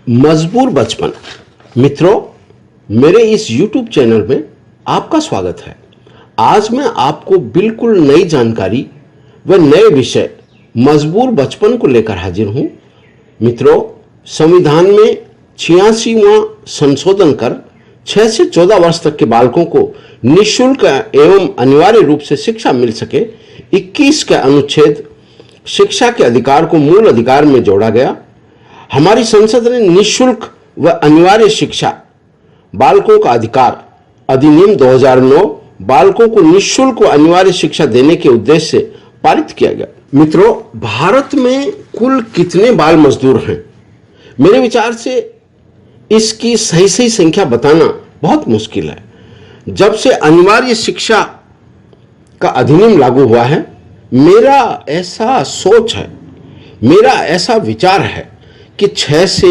मजबूर बचपन। मित्रों, मेरे इस YouTube चैनल में आपका स्वागत है। आज मैं आपको बिल्कुल नई जानकारी व नए विषय मजबूर बचपन को लेकर हाजिर हूं। मित्रों, संविधान में 86वां संशोधन कर 6 से 14 वर्ष तक के बालकों को निःशुल्क एवं अनिवार्य रूप से शिक्षा मिल सके 21 का अनुच्छेद शिक्षा के अधिकार को मूल अधिकार में जोड़ा गया। हमारी संसद ने निःशुल्क व अनिवार्य शिक्षा बालकों का अधिकार अधिनियम 2009 बालकों को निःशुल्क व अनिवार्य शिक्षा देने के उद्देश्य से पारित किया गया। मित्रों, भारत में कुल कितने बाल मजदूर हैं? मेरे विचार से इसकी सही संख्या बताना बहुत मुश्किल है। जब से अनिवार्य शिक्षा का अधिनियम लागू हुआ है, मेरा ऐसा सोच है, मेरा ऐसा विचार है कि 6 से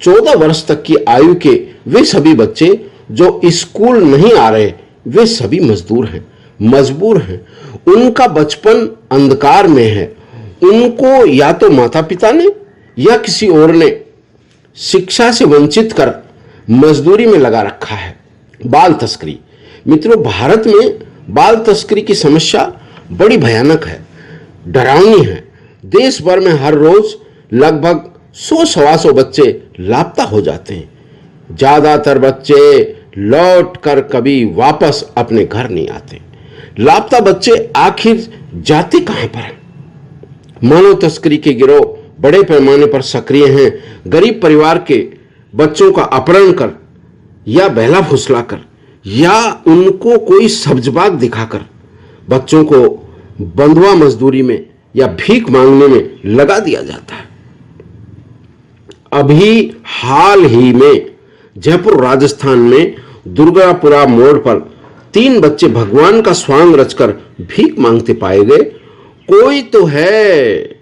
14 वर्ष तक की आयु के वे सभी बच्चे जो स्कूल नहीं आ रहे, वे सभी मजदूर हैं, मजबूर हैं। उनका बचपन अंधकार में है। उनको या तो माता पिता ने या किसी और ने शिक्षा से वंचित कर मजदूरी में लगा रखा है। बाल तस्करी। मित्रों, भारत में बाल तस्करी की समस्या बड़ी भयानक है, डरावनी है। देश भर में हर रोज लगभग 100-125 बच्चे लापता हो जाते हैं। ज्यादातर बच्चे लौट कर कभी वापस अपने घर नहीं आते। लापता बच्चे आखिर जाते कहां पर हैं? मानव तस्करी के गिरोह बड़े पैमाने पर सक्रिय हैं। गरीब परिवार के बच्चों का अपहरण कर या बहला फुसलाकर या उनको कोई सब्जबाग दिखाकर बच्चों को बंधुआ मजदूरी में या भीख मांगने में लगा दिया जाता है। अभी हाल ही में जयपुर राजस्थान में दुर्गापुरा मोड़ पर 3 बच्चे भगवान का स्वांग रचकर भीख मांगते पाए गए। कोई तो है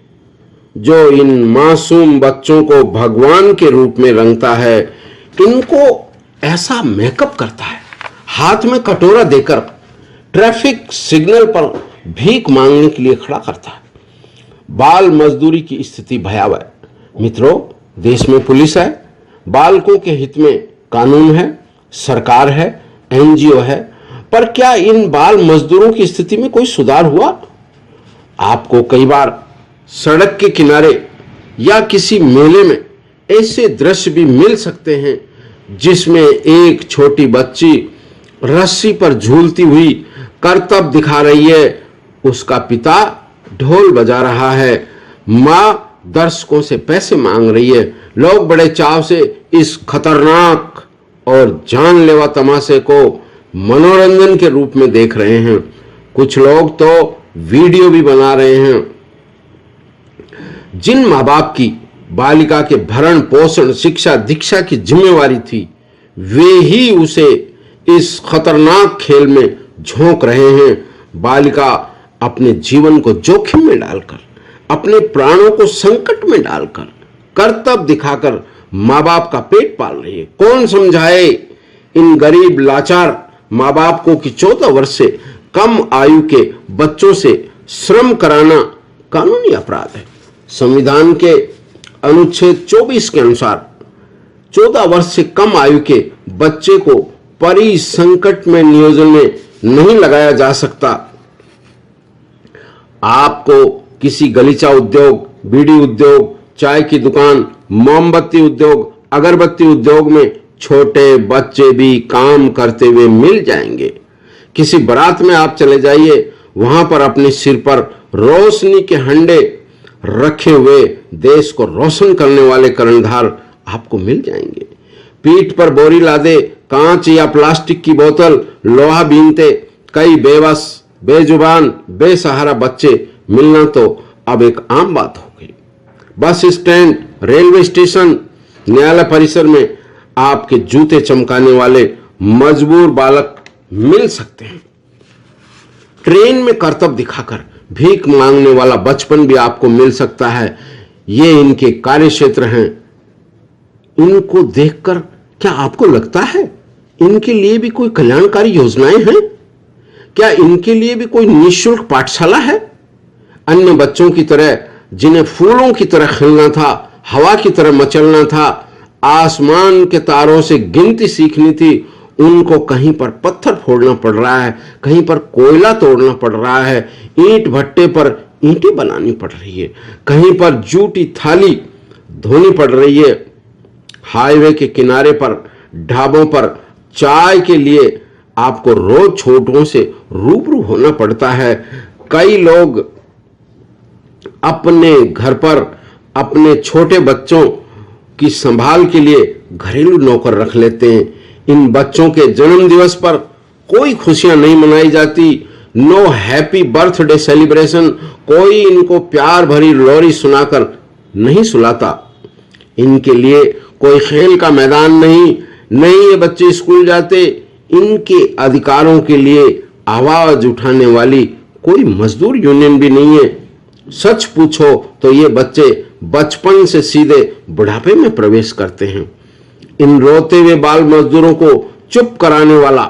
जो इन मासूम बच्चों को भगवान के रूप में रंगता है, इनको ऐसा मेकअप करता है, हाथ में कटोरा देकर ट्रैफिक सिग्नल पर भीख मांगने के लिए खड़ा करता है। बाल मजदूरी की स्थिति भयावह है। मित्रों, देश में पुलिस है, बालकों के हित में कानून है, सरकार है, एनजीओ है, पर क्या इन बाल मजदूरों की स्थिति में कोई सुधार हुआ? आपको कई बार सड़क के किनारे या किसी मेले में ऐसे दृश्य भी मिल सकते हैं जिसमें एक छोटी बच्ची रस्सी पर झूलती हुई करतब दिखा रही है, उसका पिता ढोल बजा रहा है, मां दर्शकों से पैसे मांग रही है। लोग बड़े चाव से इस खतरनाक और जानलेवा तमाशे को मनोरंजन के रूप में देख रहे हैं। कुछ लोग तो वीडियो भी बना रहे हैं। जिन माँ बाप की बालिका के भरण पोषण शिक्षा दीक्षा की जिम्मेवारी थी, वे ही उसे इस खतरनाक खेल में झोंक रहे हैं। बालिका अपने जीवन को जोखिम में डालकर, अपने प्राणों को संकट में डालकर, करतब दिखाकर माँ बाप का पेट पाल रही है। कौन समझाए इन गरीब लाचार माँ बाप को कि 14 वर्ष से कम आयु के बच्चों से श्रम कराना कानूनी अपराध है। संविधान के अनुच्छेद 24 के अनुसार 14 वर्ष से कम आयु के बच्चे को परिसंकट में नियोजन में नहीं लगाया जा सकता। आपको किसी गलीचा उद्योग, बीड़ी उद्योग, चाय की दुकान, मोमबत्ती उद्योग, अगरबत्ती उद्योग में छोटे बच्चे भी काम करते हुए मिल जाएंगे। किसी बारात में आप चले जाइए, वहां पर अपने सिर पर रोशनी के हंडे रखे हुए देश को रोशन करने वाले कर्णधार आपको मिल जाएंगे। पीठ पर बोरी लादे कांच या प्लास्टिक की बोतल, लोहा बीनते कई बेबस, बेजुबान, बेसहारा बच्चे मिलना तो अब एक आम बात हो गई। बस स्टैंड, रेलवे स्टेशन, न्यायालय परिसर में आपके जूते चमकाने वाले मजबूर बालक मिल सकते हैं। ट्रेन में करतब दिखाकर भीख मांगने वाला बचपन भी आपको मिल सकता है। ये इनके कार्य क्षेत्र हैं। इनको देखकर क्या आपको लगता है इनके लिए भी कोई कल्याणकारी योजनाएं हैं? क्या इनके लिए भी कोई निःशुल्क पाठशाला है? अन्य बच्चों की तरह जिन्हें फूलों की तरह खिलना था, हवा की तरह मचलना था, आसमान के तारों से गिनती सीखनी थी, उनको कहीं पर पत्थर फोड़ना पड़ रहा है, कहीं पर कोयला तोड़ना पड़ रहा है, ईंट भट्टे पर ईंटें बनानी पड़ रही है, कहीं पर जूठी थाली धोनी पड़ रही है। हाईवे के किनारे पर, ढाबों पर चाय के लिए आपको रोज छोटों से रूबरू होना पड़ता है। कई लोग अपने घर पर अपने छोटे बच्चों की संभाल के लिए घरेलू नौकर रख लेते हैं। इन बच्चों के जन्म दिवस पर कोई खुशियां नहीं मनाई जाती, नो हैप्पी बर्थडे सेलिब्रेशन, कोई इनको प्यार भरी लोरी सुनाकर नहीं सुलाता। इनके लिए कोई खेल का मैदान नहीं ये बच्चे स्कूल जाते। इनके अधिकारों के लिए आवाज उठाने वाली कोई मजदूर यूनियन भी नहीं है। सच पूछो तो ये बच्चे बचपन से सीधे बुढ़ापे में प्रवेश करते हैं। इन रोते हुए बाल मजदूरों को चुप कराने वाला,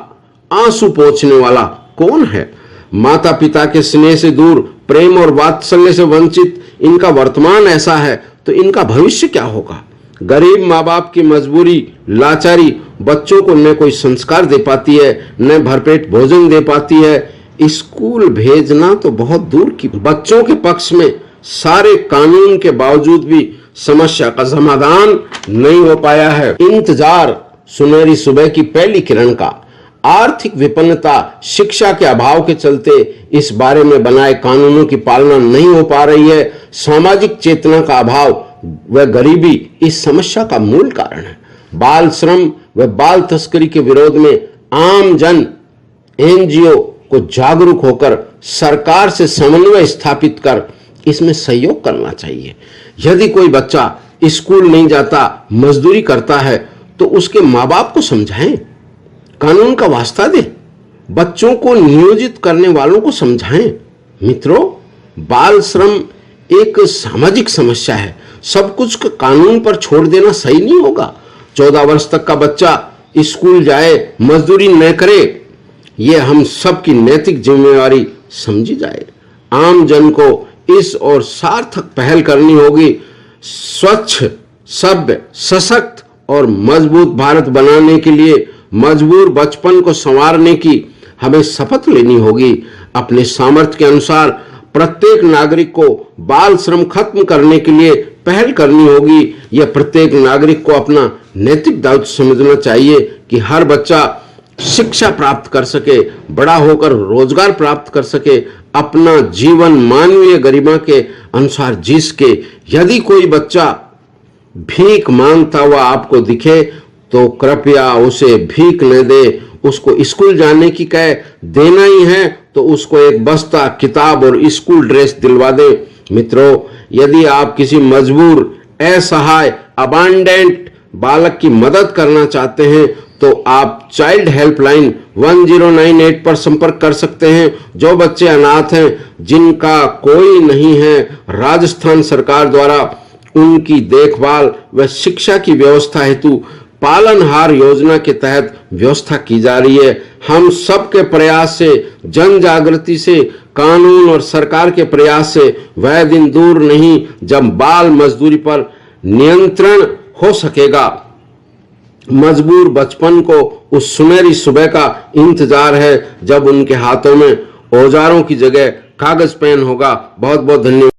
आंसू पोंछने वाला कौन है? माता पिता के स्नेह से दूर, प्रेम और वात्सल्य से वंचित इनका वर्तमान ऐसा है तो इनका भविष्य क्या होगा? गरीब माँ बाप की मजबूरी, लाचारी बच्चों को न कोई संस्कार दे पाती है, न भरपेट भोजन दे पाती है। स्कूल भेजना तो बहुत दूर की। बच्चों के पक्ष में सारे कानून के बावजूद भी समस्या का समाधान नहीं हो पाया है। इंतजार सुनहरी सुबह की पहली किरण का। आर्थिक विपन्नता, शिक्षा के अभाव के चलते इस बारे में बनाए कानूनों की पालना नहीं हो पा रही है। सामाजिक चेतना का अभाव व गरीबी इस समस्या का मूल कारण है। बाल श्रम व बाल तस्करी के विरोध में आम जन, एनजीओ को जागरूक होकर सरकार से समन्वय स्थापित कर इसमें सहयोग करना चाहिए। यदि कोई बच्चा स्कूल नहीं जाता, मजदूरी करता है तो उसके माँ बाप को समझाएं, कानून का वास्ता दें, बच्चों को नियोजित करने वालों को समझाएं। मित्रों, बाल श्रम एक सामाजिक समस्या है। सब कुछ कानून पर छोड़ देना सही नहीं होगा। 14 वर्ष तक का बच्चा स्कूल जाए, मजदूरी न करे, यह हम सब की नैतिक जिम्मेवारी समझी जाए। आम जन को इस और सार्थक पहल करनी होगी। स्वच्छ, सभ्य, सशक्त और मजबूत भारत बनाने के लिए मजबूर बचपन को संवारने की हमें शपथ लेनी होगी। अपने सामर्थ्य के अनुसार प्रत्येक नागरिक को बाल श्रम खत्म करने के लिए पहल करनी होगी। यह प्रत्येक नागरिक को अपना नैतिक दायित्व समझना चाहिए कि हर बच्चा शिक्षा प्राप्त कर सके, बड़ा होकर रोजगार प्राप्त कर सके, अपना जीवन मानवीय गरिमा के अनुसार जी सके। यदि कोई बच्चा भीख मांगता हुआ आपको दिखे तो कृपया उसे भीख न दे, उसको स्कूल जाने की कहे। देना ही है तो उसको एक बस्ता किताब और स्कूल ड्रेस दिलवा दे। मित्रों, यदि आप किसी मजबूर, असहाय, अबांडेंट बालक की मदद करना चाहते हैं तो आप चाइल्ड हेल्पलाइन 1098 पर संपर्क कर सकते हैं। जो बच्चे अनाथ हैं, जिनका कोई नहीं है, राजस्थान सरकार द्वारा उनकी देखभाल व शिक्षा की व्यवस्था हेतु पालनहार योजना के तहत व्यवस्था की जा रही है। हम सबके प्रयास से, जन जागृति से, कानून और सरकार के प्रयास से वह दिन दूर नहीं जब बाल मजदूरी पर नियंत्रण हो सकेगा। मजबूर बचपन को उस सुनहरी सुबह का इंतजार है जब उनके हाथों में औजारों की जगह कागज पेन होगा। बहुत बहुत धन्यवाद।